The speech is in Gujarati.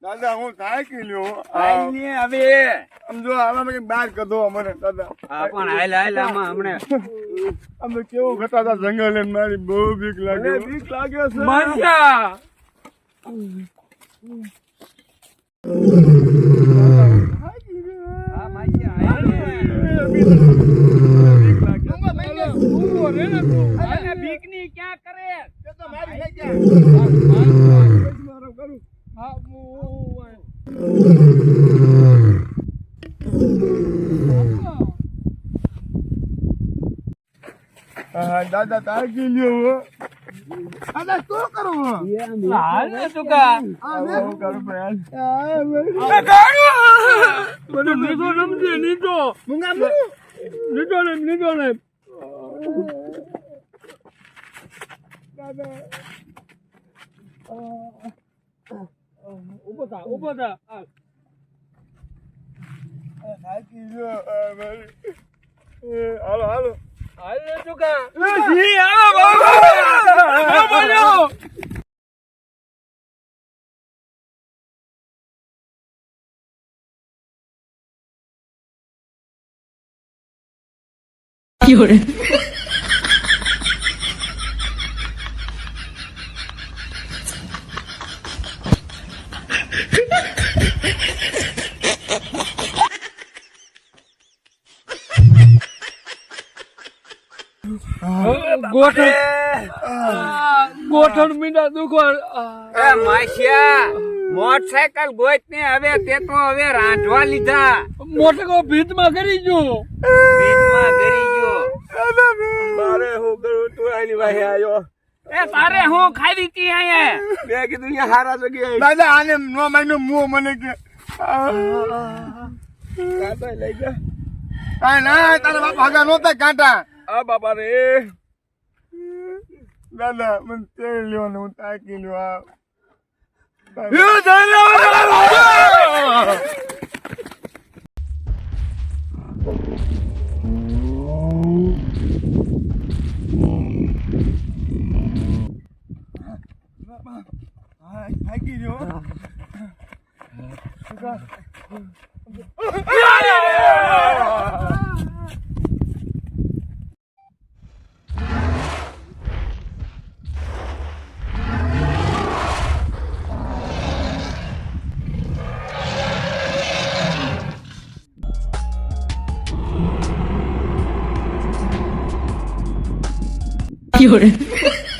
દાદા હું થાકી લ્યો આઈને હવે સમજો આમાં કઈ બહાર કદો મને દાદા પણ હાલ આમાં હમણે અમે કેવું ઘટા હતા જંગલ ને મારી બહુ બીક લાગે બીક લાગે છે માન્યા બીકની ક્યાં કરે તો મારી દાદા થાકી લ્યો દાદા શું કરવું હાલ ને તુકા હું કરું પ્રયાસ નીચો નમજે નીચો નીચો ને ઉભો થા થાકી લ્યો હાલો હાલો હાલ ને તુકા જી આવો બોલો ગોઠણ મીંડા દુખો માસિયા મોટરસાયકલ ગોત ને હવે તે તો હવે રાંધવા લીધા મોટકો ભીતમાં કરી ગયો મારે હું કરું તું આની વાહે આવ્યો એ તારે હું ખાઈ દીધી અહીંયા મેં કીધું અહીંયા હારા જગ્યાએ દાદા આને નો માન્યો મું મને કે કાંટા લઈ જા કાંઈ ના તારા બાપ હગા નહોતા કાંટા આ બાપા રે દાદા મને તેલ લ્યો ને હું તાકી લ્યો આ થાકી ગયો有人。